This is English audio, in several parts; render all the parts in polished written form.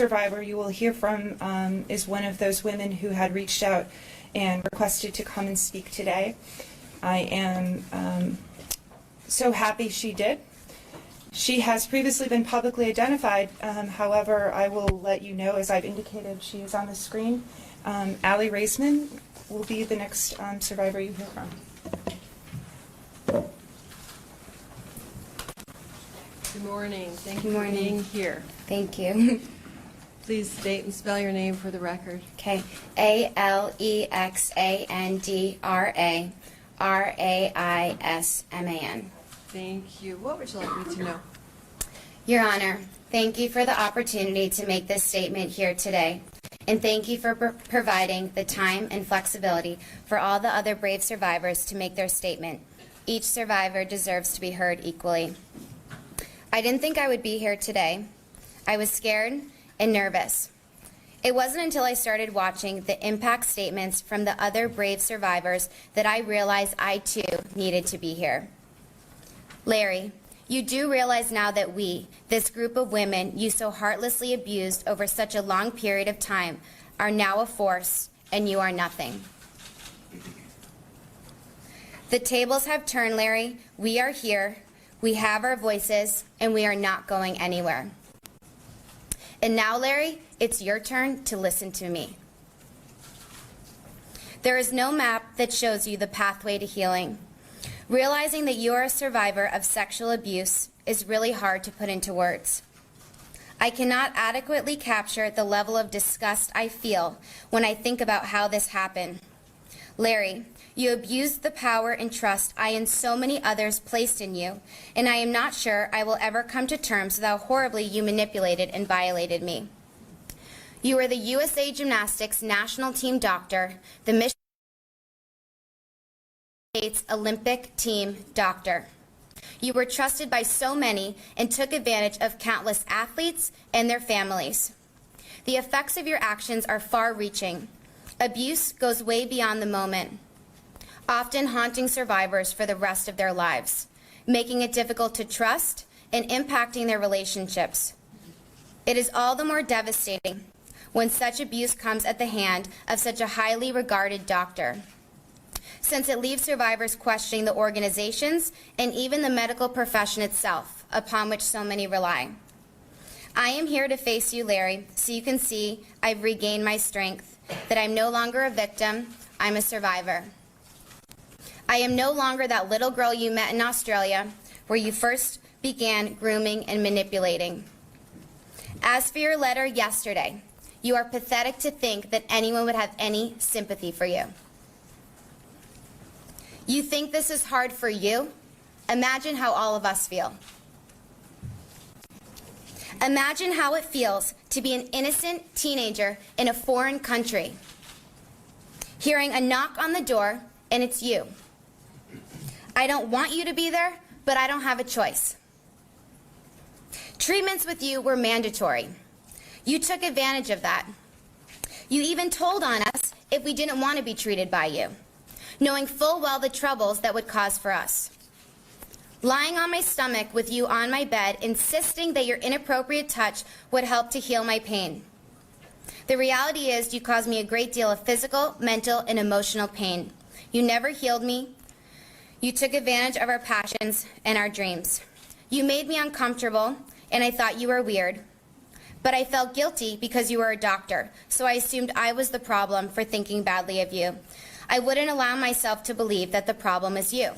survivor you will hear from is one of those women who had reached out and requested to come and speak today. I am so happy she did. She has previously been publicly identified, however, I will let you know, as I've indicated, she is on the screen. Aly Raisman will be the next survivor you hear from. Good morning. Thank you for being here. Thank you. Please state and spell your name for the record. Okay. ALEXANDRA Thank you. What would you like me to know? Your Honor, thank you for the opportunity to make this statement here today. And thank you for providing the time and flexibility for all the other brave survivors to make their statement. Each survivor deserves to be heard equally. I didn't think I would be here today. I was scared and nervous. It wasn't until I started watching the impact statements from the other brave survivors that I realized I too needed to be here. Larry, you do realize now that we, this group of women you so heartlessly abused over such a long period of time, are now a force and you are nothing. The tables have turned, Larry. We are here, we have our voices, and we are not going anywhere. And now, Larry, it's your turn to listen to me. There is no map that shows you the pathway to healing. Realizing that you are a survivor of sexual abuse is really hard to put into words. I cannot adequately capture the level of disgust I feel when I think about how this happened. Larry, you abused the power and trust I and so many others placed in you, and I am not sure I will ever come to terms with how horribly you manipulated and violated me. You were the USA Gymnastics national team doctor, the Michigan States Olympic team doctor. You were trusted by so many and took advantage of countless athletes and their families. The effects of your actions are far-reaching. Abuse goes way beyond the moment, often haunting survivors for the rest of their lives, making it difficult to trust and impacting their relationships. It is all the more devastating when such abuse comes at the hand of such a highly regarded doctor, since it leaves survivors questioning the organizations and even the medical profession itself, upon which so many rely. I am here to face you, Larry, so you can see I've regained my strength, that I'm no longer a victim, I'm a survivor. I am no longer that little girl you met in Australia, where you first began grooming and manipulating. As for your letter yesterday, you are pathetic to think that anyone would have any sympathy for you. You think this is hard for you? Imagine how all of us feel. Imagine how it feels to be an innocent teenager in a foreign country, hearing a knock on the door, and it's you. I don't want you to be there, but I don't have a choice. Treatments with you were mandatory. You took advantage of that. You even told on us if we didn't want to be treated by you, knowing full well the troubles that would cause for us. Lying on my stomach with you on my bed, insisting that your inappropriate touch would help to heal my pain. The reality is you caused me a great deal of physical, mental, and emotional pain. You never healed me. You took advantage of our passions and our dreams. You made me uncomfortable, and I thought you were weird. But I felt guilty because you were a doctor, so I assumed I was the problem for thinking badly of you. I wouldn't allow myself to believe that the problem is you.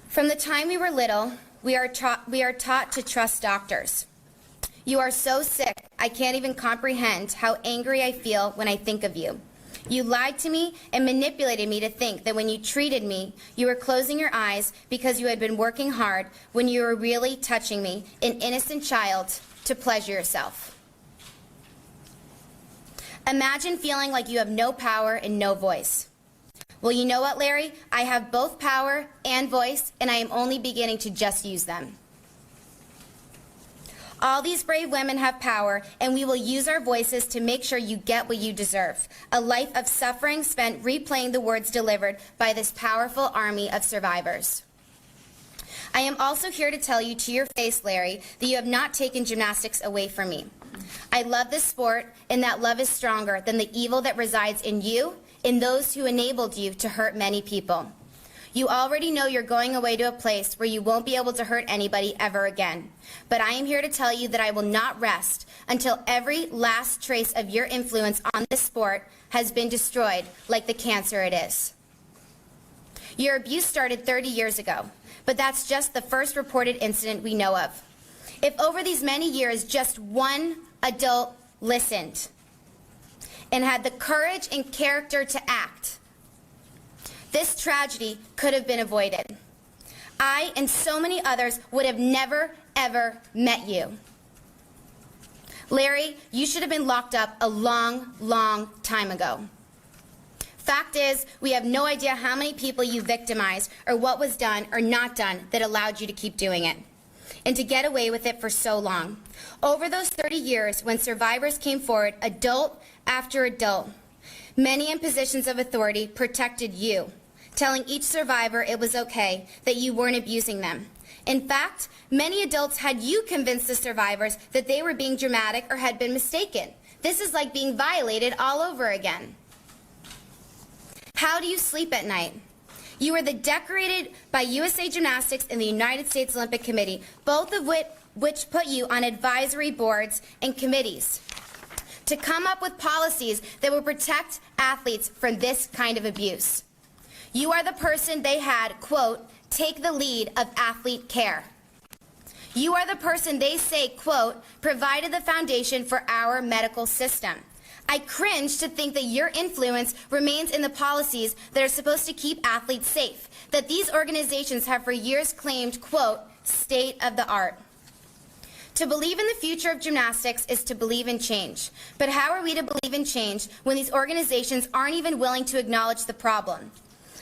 From the time we were little, we are taught to trust doctors. You are so sick, I can't even comprehend how angry I feel when I think of you. You lied to me and manipulated me to think that when you treated me, you were closing your eyes because you had been working hard when you were really touching me, an innocent child, to pleasure yourself. Imagine feeling like you have no power and no voice. Well, you know what, Larry? I have both power and voice, and I am only beginning to just use them. All these brave women have power, and we will use our voices to make sure you get what you deserve. A life of suffering spent replaying the words delivered by this powerful army of survivors. I am also here to tell you to your face, Larry, that you have not taken gymnastics away from me. I love this sport, and that love is stronger than the evil that resides in you and those who enabled you to hurt many people. You already know you're going away to a place where you won't be able to hurt anybody ever again. But I am here to tell you that I will not rest until every last trace of your influence on this sport has been destroyed like the cancer it is. Your abuse started 30 years ago, but that's just the first reported incident we know of. If over these many years just one adult listened and had the courage and character to act, this tragedy could have been avoided. I and so many others would have never, ever met you. Larry, you should have been locked up a long, long time ago. Fact is, we have no idea how many people you victimized or what was done or not done that allowed you to keep doing it and to get away with it for so long. Over those 30 years, when survivors came forward, adult after adult, many in positions of authority protected you, telling each survivor it was okay, that you weren't abusing them. In fact, many adults had you convince the survivors that they were being dramatic or had been mistaken. This is like being violated all over again. How do you sleep at night? You were decorated by USA Gymnastics and the United States Olympic Committee, both of which put you on advisory boards and committees to come up with policies that would protect athletes from this kind of abuse. You are the person they had, quote, take the lead of athlete care. You are the person they say, quote, provided the foundation for our medical system. I cringe to think that your influence remains in the policies that are supposed to keep athletes safe, that these organizations have for years claimed, quote, state of the art. To believe in the future of gymnastics is to believe in change. But how are we to believe in change when these organizations aren't even willing to acknowledge the problem?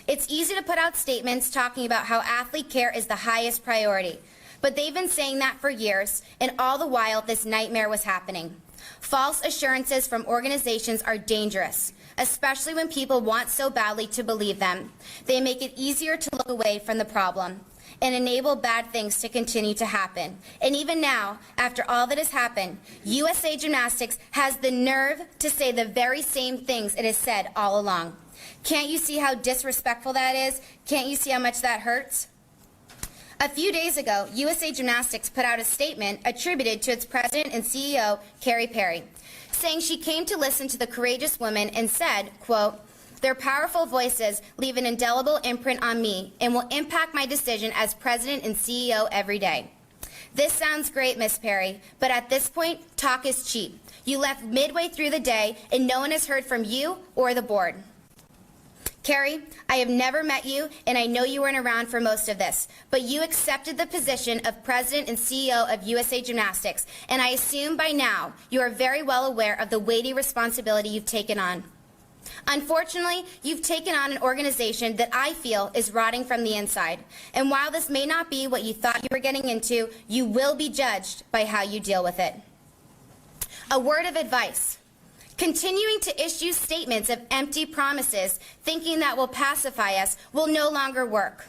It's easy to put out statements talking about how athlete care is the highest priority. But they've been saying that for years, and all the while this nightmare was happening. False assurances from organizations are dangerous, especially when people want so badly to believe them. They make it easier to look away from the problem and enable bad things to continue to happen. And even now, after all that has happened, USA Gymnastics has the nerve to say the very same things it has said all along. Can't you see how disrespectful that is? Can't you see how much that hurts? A few days ago, USA Gymnastics put out a statement attributed to its president and CEO, Carrie Perry, saying she came to listen to the courageous women and said, quote, their powerful voices leave an indelible imprint on me and will impact my decision as president and CEO every day. This sounds great, Miss Perry, but at this point, talk is cheap. You left midway through the day and no one has heard from you or the board. Carrie, I have never met you, and I know you weren't around for most of this, but you accepted the position of President and CEO of USA Gymnastics, and I assume by now you are very well aware of the weighty responsibility you've taken on. Unfortunately, you've taken on an organization that I feel is rotting from the inside, and while this may not be what you thought you were getting into, you will be judged by how you deal with it. A word of advice. Continuing to issue statements of empty promises, thinking that will pacify us, will no longer work.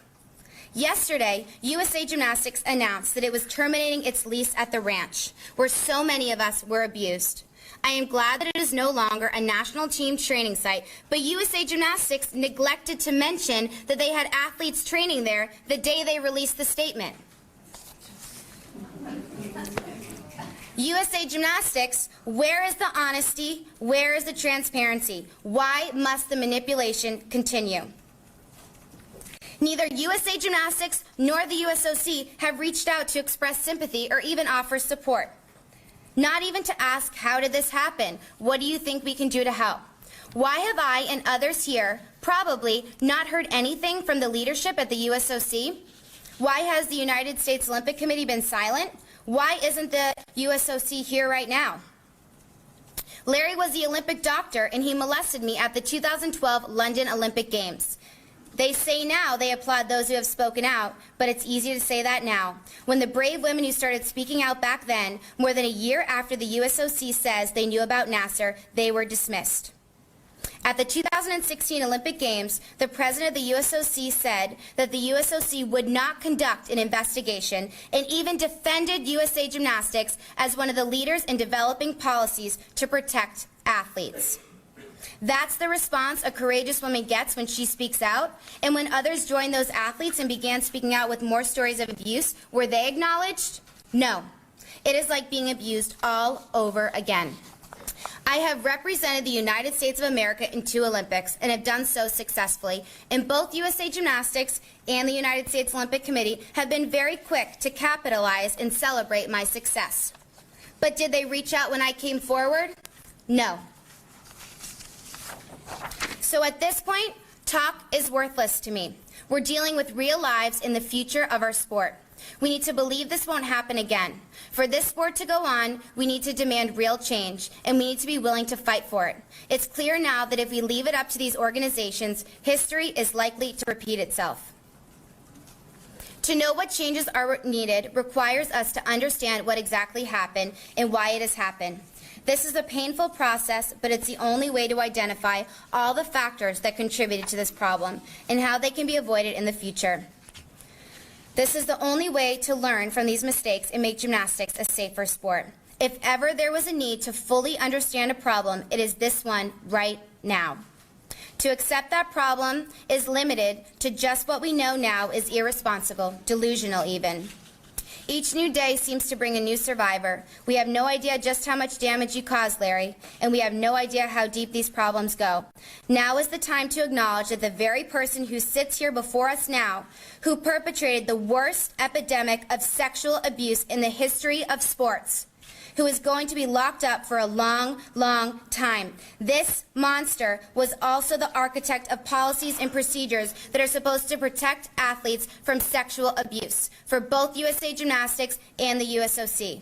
Yesterday, USA Gymnastics announced that it was terminating its lease at the ranch, where so many of us were abused. I am glad that it is no longer a national team training site, but USA Gymnastics neglected to mention that they had athletes training there the day they released the statement. USA Gymnastics, where is the honesty? Where is the transparency? Why must the manipulation continue? Neither USA Gymnastics nor the USOC have reached out to express sympathy or even offer support. Not even to ask, how did this happen? What do you think we can do to help? Why have I and others here probably not heard anything from the leadership at the USOC? Why has the United States Olympic Committee been silent? Why isn't the USOC here right now? Larry was the Olympic doctor, and he molested me at the 2012 London Olympic Games. They say now they applaud those who have spoken out, but it's easy to say that now, when the brave women who started speaking out back then, more than a year after the USOC says they knew about Nassar, they were dismissed. At the 2016 Olympic Games, the president of the USOC said that the USOC would not conduct an investigation and even defended USA Gymnastics as one of the leaders in developing policies to protect athletes. That's the response a courageous woman gets when she speaks out, and when others joined those athletes and began speaking out with more stories of abuse, were they acknowledged? No. It is like being abused all over again. I have represented the United States of America in 2 Olympics and have done so successfully, and both USA Gymnastics and the United States Olympic Committee have been very quick to capitalize and celebrate my success. But did they reach out when I came forward? No. So at this point, talk is worthless to me. We're dealing with real lives in the future of our sport. We need to believe this won't happen again. For this sport to go on, we need to demand real change, and we need to be willing to fight for it. It's clear now that if we leave it up to these organizations, history is likely to repeat itself. To know what changes are needed requires us to understand what exactly happened and why it has happened. This is a painful process, but it's the only way to identify all the factors that contributed to this problem and how they can be avoided in the future. This is the only way to learn from these mistakes and make gymnastics a safer sport. If ever there was a need to fully understand a problem, it is this one right now. To accept that problem is limited to just what we know now is irresponsible, delusional even. Each new day seems to bring a new survivor. We have no idea just how much damage you caused, Larry, and we have no idea how deep these problems go. Now is the time to acknowledge that the very person who sits here before us now, who perpetrated the worst epidemic of sexual abuse in the history of sports, who is going to be locked up for a long, long time. This monster was also the architect of policies and procedures that are supposed to protect athletes from sexual abuse for both USA Gymnastics and the USOC.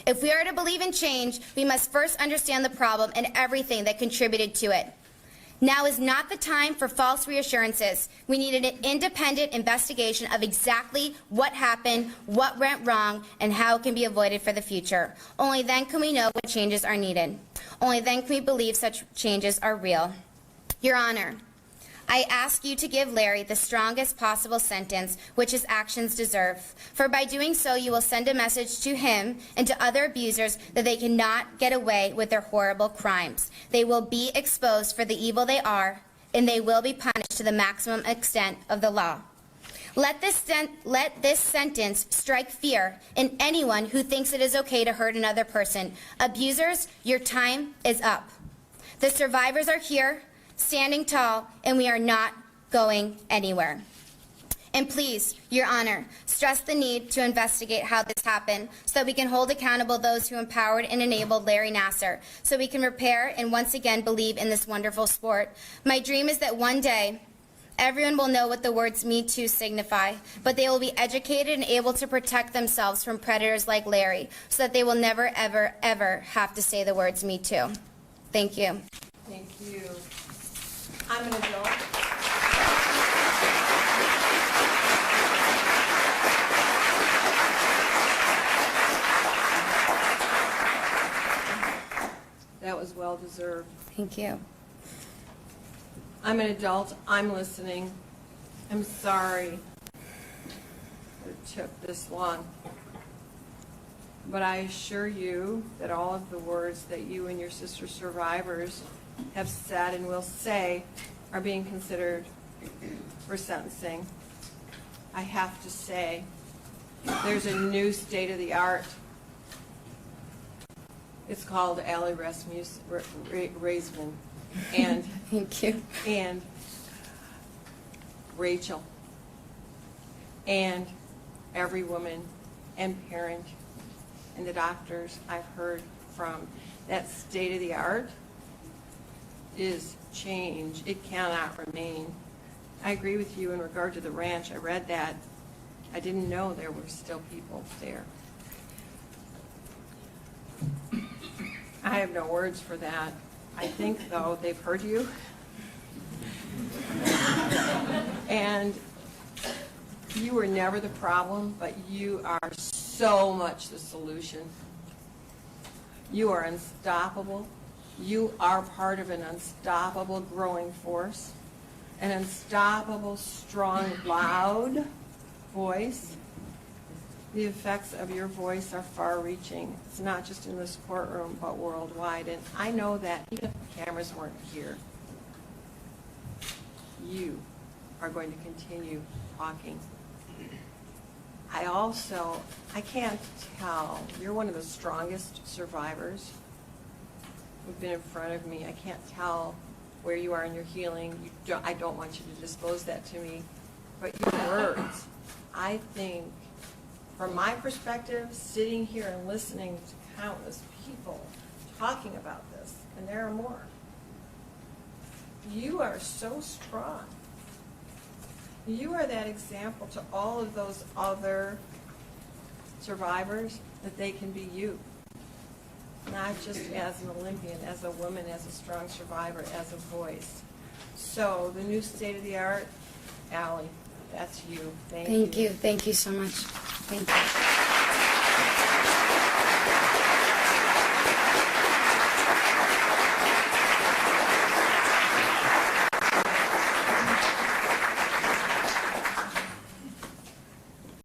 If we are to believe in change, we must first understand the problem and everything that contributed to it. Now is not the time for false reassurances. We need an independent investigation of exactly what happened, what went wrong, and how it can be avoided for the future. Only then can we know what changes are needed. Only then can we believe such changes are real. Your Honor, I ask you to give Larry the strongest possible sentence which his actions deserve. For by doing so, you will send a message to him and to other abusers that they cannot get away with their horrible crimes. They will be exposed for the evil they are, and they will be punished to the maximum extent of the law. Let this sentence strike fear in anyone who thinks it is okay to hurt another person. Abusers, your time is up. The survivors are here, standing tall, and we are not going anywhere. And please, Your Honor, stress the need to investigate how this happened so that we can hold accountable those who empowered and enabled Larry Nassar, so we can repair and once again believe in this wonderful sport. My dream is that one day, everyone will know what the words Me Too signify, but they will be educated and able to protect themselves from predators like Larry, so that they will never, ever, ever have to say the words Me Too. Thank you. Thank you. I'm an adult. That was well deserved. Thank you. I'm an adult. I'm listening. I'm sorry that it took this long. But I assure you that all of the words that you and your sister survivors have said and will say are being considered for sentencing. I have to say, there's a new state-of-the-art. It's called Aly Raisman, and Thank you. and Rachel, and every woman and parent and the doctors I've heard from. That state-of-the-art is change. It cannot remain. I agree with you in regard to the ranch. I read that. I didn't know there were still people there. I have no words for that. I think, though, they've heard you. And you were never the problem, but you are so much the solution. You are unstoppable. You are part of an unstoppable growing force, an unstoppable, strong, loud voice. The effects of your voice are far-reaching. It's not just in this courtroom, but worldwide. And I know that even if the cameras weren't here, you are going to continue talking. I can't tell, you're one of the strongest survivors who've been in front of me. I can't tell where you are in your healing. I don't want you to disclose that to me. But your words, I think, from my perspective, sitting here and listening to countless people talking about this, and there are more, you are so strong. You are that example to all of those other survivors that they can be you. Not just as an Olympian, as a woman, as a strong survivor, as a voice. So the new state of the art, Aly, that's you. Thank you. Thank you so much. Thank you.